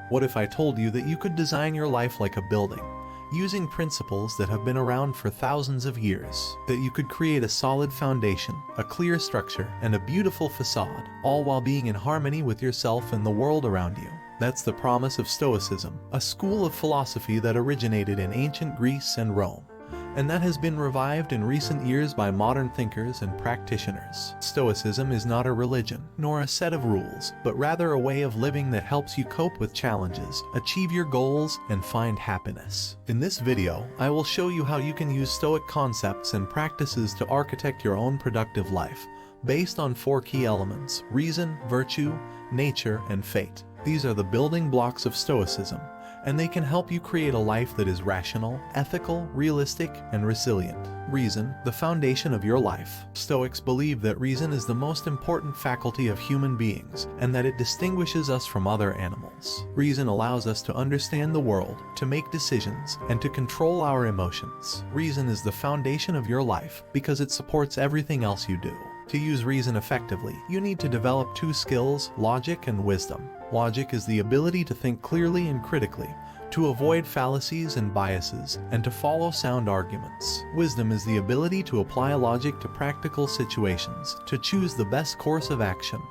What if I told you that you could design your life like a building, using principles that have been around for thousands of years, that you could create a solid foundation, a clear structure, and a beautiful facade, all while being in harmony with yourself and the world around you? That's the promise of Stoicism, a school of philosophy that originated in ancient Greece and Rome, and that has been revived in recent years by modern thinkers and practitioners. Stoicism is not a religion, nor a set of rules, but rather a way of living that helps you cope with challenges, achieve your goals, and find happiness. In this video, I will show you how you can use Stoic concepts and practices to architect your own productive life, based on 4 key elements: reason, virtue, nature, and fate. These are the building blocks of Stoicism, and they can help you create a life that is rational, ethical, realistic, and resilient. Reason, the foundation of your life. Stoics believe that reason is the most important faculty of human beings, and that it distinguishes us from other animals. Reason allows us to understand the world, to make decisions, and to control our emotions. Reason is the foundation of your life because it supports everything else you do. To use reason effectively, you need to develop 2 skills: logic and wisdom. Logic is the ability to think clearly and critically, to avoid fallacies and biases, and to follow sound arguments. Wisdom is the ability to apply logic to practical situations, to choose the best course of action,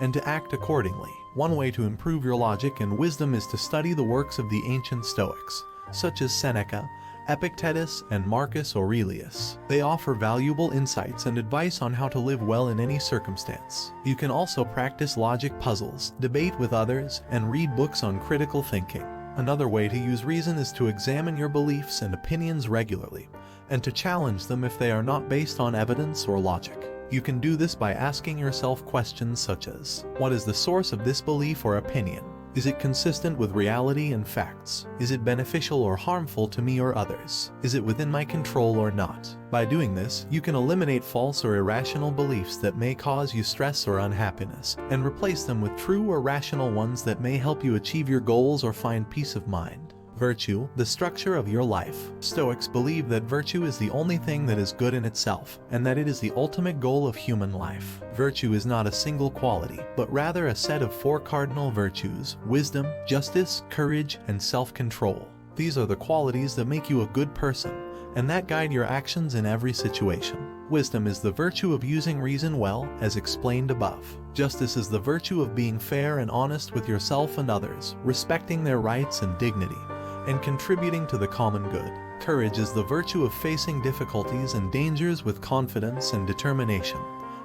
and to act accordingly. One way to improve your logic and wisdom is to study the works of the ancient Stoics, such as Seneca, Epictetus, and Marcus Aurelius. They offer valuable insights and advice on how to live well in any circumstance. You can also practice logic puzzles, debate with others, and read books on critical thinking. Another way to use reason is to examine your beliefs and opinions regularly, and to challenge them if they are not based on evidence or logic. You can do this by asking yourself questions such as, what is the source of this belief or opinion? Is it consistent with reality and facts? Is it beneficial or harmful to me or others? Is it within my control or not? By doing this, you can eliminate false or irrational beliefs that may cause you stress or unhappiness, and replace them with true or rational ones that may help you achieve your goals or find peace of mind. Virtue, the structure of your life. Stoics believe that virtue is the only thing that is good in itself, and that it is the ultimate goal of human life. Virtue is not a single quality, but rather a set of 4 cardinal virtues: wisdom, justice, courage, and self-control. These are the qualities that make you a good person, and that guide your actions in every situation. Wisdom is the virtue of using reason well, as explained above. Justice is the virtue of being fair and honest with yourself and others, respecting their rights and dignity, and contributing to the common good. Courage is the virtue of facing difficulties and dangers with confidence and determination,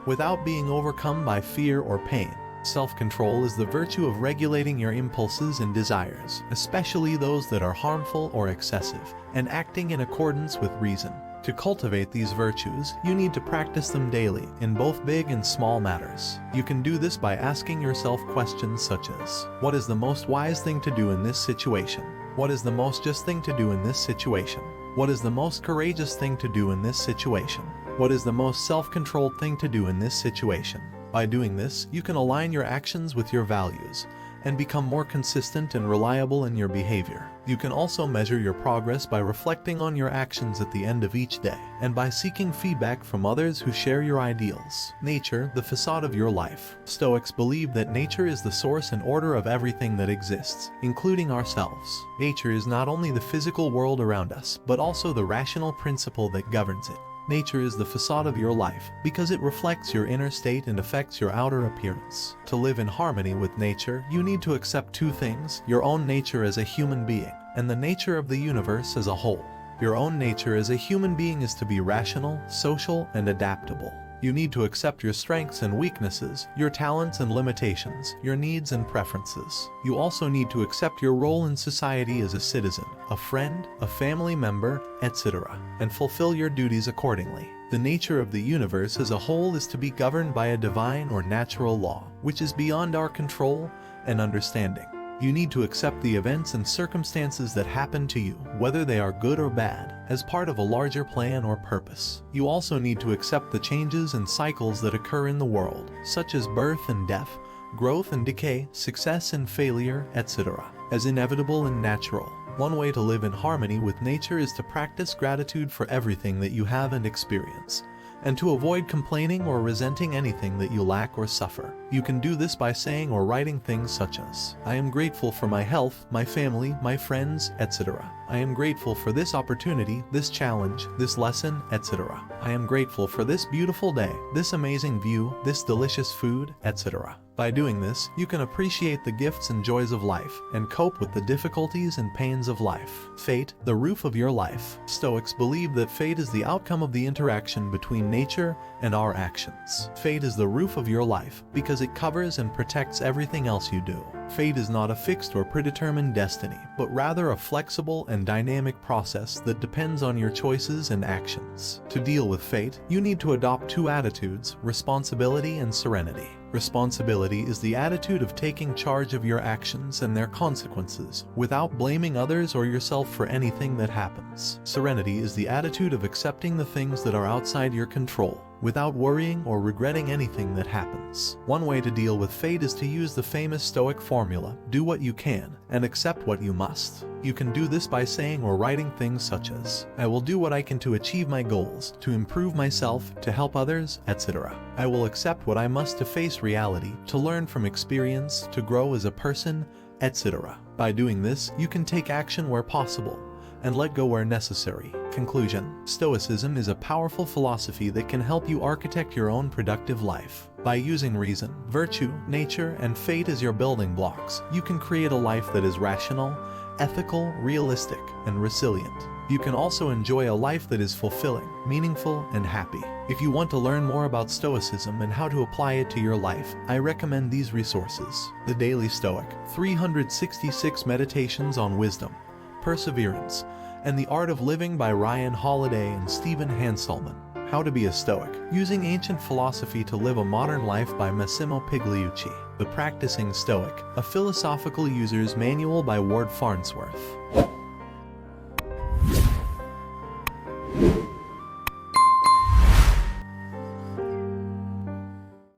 without being overcome by fear or pain. Self-control is the virtue of regulating your impulses and desires, especially those that are harmful or excessive, and acting in accordance with reason. To cultivate these virtues, you need to practice them daily, in both big and small matters. You can do this by asking yourself questions such as, what is the most wise thing to do in this situation? What is the most just thing to do in this situation? What is the most courageous thing to do in this situation? What is the most self-controlled thing to do in this situation? By doing this, you can align your actions with your values, and become more consistent and reliable in your behavior. You can also measure your progress by reflecting on your actions at the end of each day, and by seeking feedback from others who share your ideals. Nature, the facade of your life. Stoics believe that nature is the source and order of everything that exists, including ourselves. Nature is not only the physical world around us, but also the rational principle that governs it. Nature is the facade of your life because it reflects your inner state and affects your outer appearance. To live in harmony with nature, you need to accept 2 things: your own nature as a human being, and the nature of the universe as a whole. Your own nature as a human being is to be rational, social, and adaptable. You need to accept your strengths and weaknesses, your talents and limitations, your needs and preferences. You also need to accept your role in society as a citizen, a friend, a family member, etc., and fulfill your duties accordingly. The nature of the universe as a whole is to be governed by a divine or natural law, which is beyond our control and understanding. You need to accept the events and circumstances that happen to you, whether they are good or bad, as part of a larger plan or purpose. You also need to accept the changes and cycles that occur in the world, such as birth and death, growth and decay, success and failure, etc., as inevitable and natural. One way to live in harmony with nature is to practice gratitude for everything that you have and experience, and to avoid complaining or resenting anything that you lack or suffer. You can do this by saying or writing things such as, I am grateful for my health, my family, my friends, etc. I am grateful for this opportunity, this challenge, this lesson, etc. I am grateful for this beautiful day, this amazing view, this delicious food, etc. By doing this, you can appreciate the gifts and joys of life, and cope with the difficulties and pains of life. Fate, the roof of your life. Stoics believe that fate is the outcome of the interaction between nature and our actions. Fate is the roof of your life, because it covers and protects everything else you do. Fate is not a fixed or predetermined destiny, but rather a flexible and dynamic process that depends on your choices and actions. To deal with fate, you need to adopt two attitudes: responsibility and serenity. Responsibility is the attitude of taking charge of your actions and their consequences, without blaming others or yourself for anything that happens. Serenity is the attitude of accepting the things that are outside your control, without worrying or regretting anything that happens. One way to deal with fate is to use the famous Stoic formula, do what you can, and accept what you must. You can do this by saying or writing things such as, I will do what I can to achieve my goals, to improve myself, to help others, etc. I will accept what I must to face reality, to learn from experience, to grow as a person, etc. By doing this, you can take action where possible, and let go where necessary. Conclusion: Stoicism is a powerful philosophy that can help you architect your own productive life. By using reason, virtue, nature, and fate as your building blocks, you can create a life that is rational, ethical, realistic, and resilient. You can also enjoy a life that is fulfilling, meaningful, and happy. If you want to learn more about Stoicism and how to apply it to your life, I recommend these resources: The Daily Stoic, 366 Meditations on Wisdom, Perseverance, and the Art of Living by Ryan Holiday and Stephen Hanselman. How to be a Stoic, Using Ancient Philosophy to Live a Modern Life by Massimo Pigliucci. The Practicing Stoic, a Philosophical User's Manual by Ward Farnsworth.